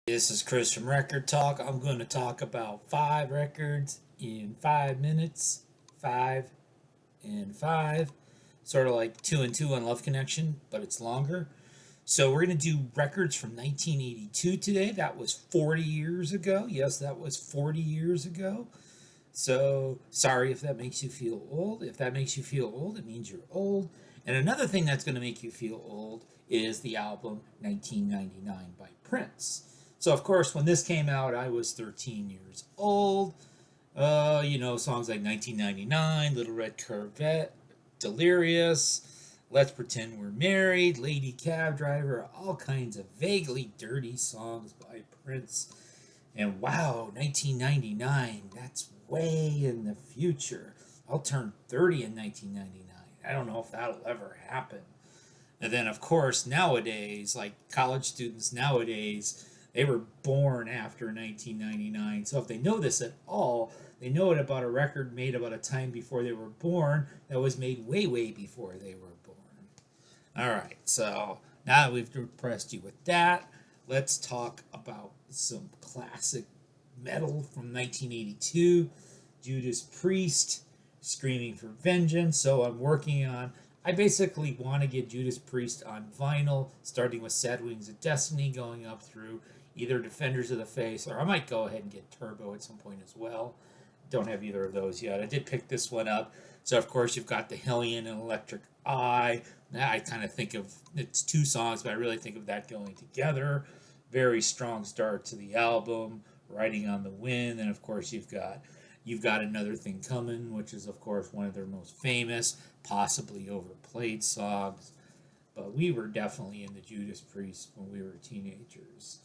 This is Chris from Rekkid Talk. I'm going to talk about 5 records in 5 minutes. 5 and 5. Sort of like 2 and 2 on Love Connection, but it's longer. So we're going to do records from 1982 today. That was 40 years ago. Yes, that was 40 years ago. So sorry if that makes you feel old. If that makes you feel old, it means you're old. And another thing that's going to make you feel old is the album 1999 by Prince. So, of course, when this came out, I was 13 years old. Songs like 1999, Little Red Corvette, Delirious, Let's Pretend We're Married, Lady Cab Driver, all kinds of vaguely dirty songs by Prince. And wow, 1999, that's way in the future. I'll turn 30 in 1999. I don't know if that'll ever happen. And then, of course, nowadays, like college students nowadays, they were born after 1999. So if they know this at all, they know it about a record made about a time before they were born that was made way, way before they were born. All right, so now that we've impressed you with that, let's talk about some classic metal from 1982. Judas Priest, Screaming for Vengeance. So I basically want to get Judas Priest on vinyl, starting with Sad Wings of Destiny, going up through either Defenders of the Faith, or I might go ahead and get Turbo at some point as well. Don't have either of those yet. I did pick this one up. So, of course, you've got the Hellion and Electric Eye. I kind of think of, it's 2 songs, but I really think of that going together. Very strong start to the album, Riding on the Wind. And, of course, you've got Another Thing Coming, which is, of course, one of their most famous, possibly overplayed songs. But we were definitely into Judas Priest when we were teenagers.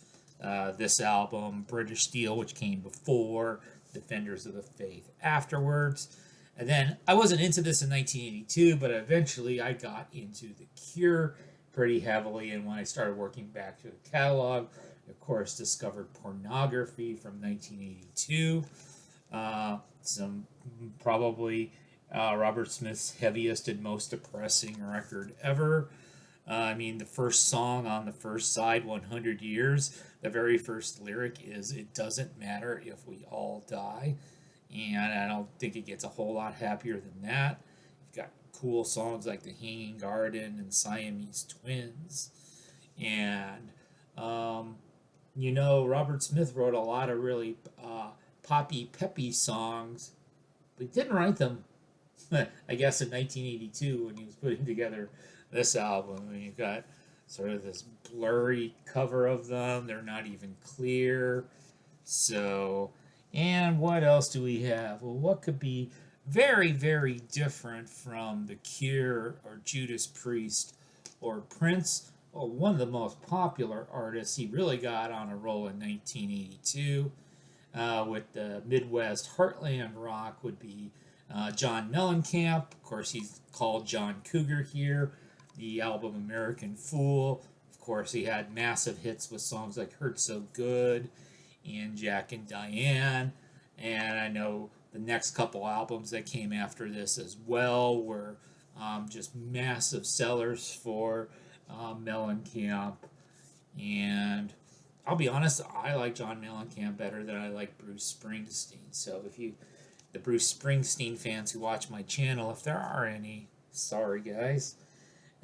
This album, British Steel, which came before, Defenders of the Faith afterwards. And then I wasn't into this in 1982, but eventually I got into The Cure pretty heavily. And when I started working back through the catalog, of course, discovered Pornography from 1982. Some probably Robert Smith's heaviest and most depressing record ever. The first song on the first side, 100 Years, the very first lyric is, "It doesn't matter if we all die." And I don't think it gets a whole lot happier than that. You've got cool songs like The Hanging Garden and Siamese Twins. And, Robert Smith wrote a lot of really poppy, peppy songs, but he didn't write them, I guess, in 1982 when he was putting together this album. You've got sort of this blurry cover of them. They're not even clear. So, and what else do we have? Well, what could be very, very different from The Cure or Judas Priest or Prince? Well, one of the most popular artists, he really got on a roll in 1982 with the Midwest Heartland rock, would be John Mellencamp. Of course, he's called John Cougar here. The album American Fool. Of course, he had massive hits with songs like Hurt So Good and Jack and Diane. And I know the next couple albums that came after this as well were just massive sellers for Mellencamp. And I'll be honest, I like John Mellencamp better than I like Bruce Springsteen. So the Bruce Springsteen fans who watch my channel, if there are any, sorry guys.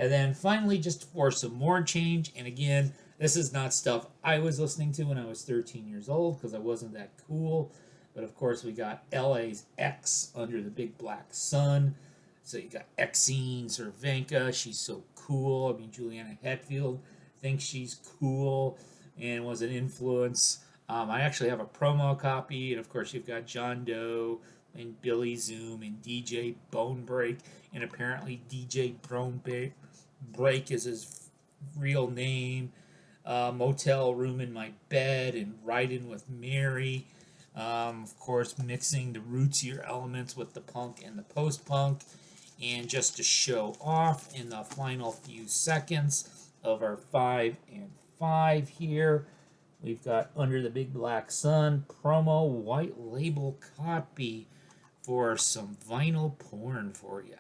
And then finally, just for some more change, and again, this is not stuff I was listening to when I was 13 years old because I wasn't that cool. But of course, we got LA's X, Under the Big Black Sun. So you got Exene Cervenka, she's so cool. Juliana Hetfield thinks she's cool and was an influence. I actually have a promo copy, and of course, you've got John Doe and Billy Zoom and DJ Bonebreak, and apparently DJ Break is his real name. Motel Room in My Bed and Riding with Mary. Of course, mixing the rootsier elements with the punk and the post-punk. And just to show off in the final few seconds of our 5 and 5 here, we've got Under the Big Black Sun promo white label copy for some vinyl porn for you.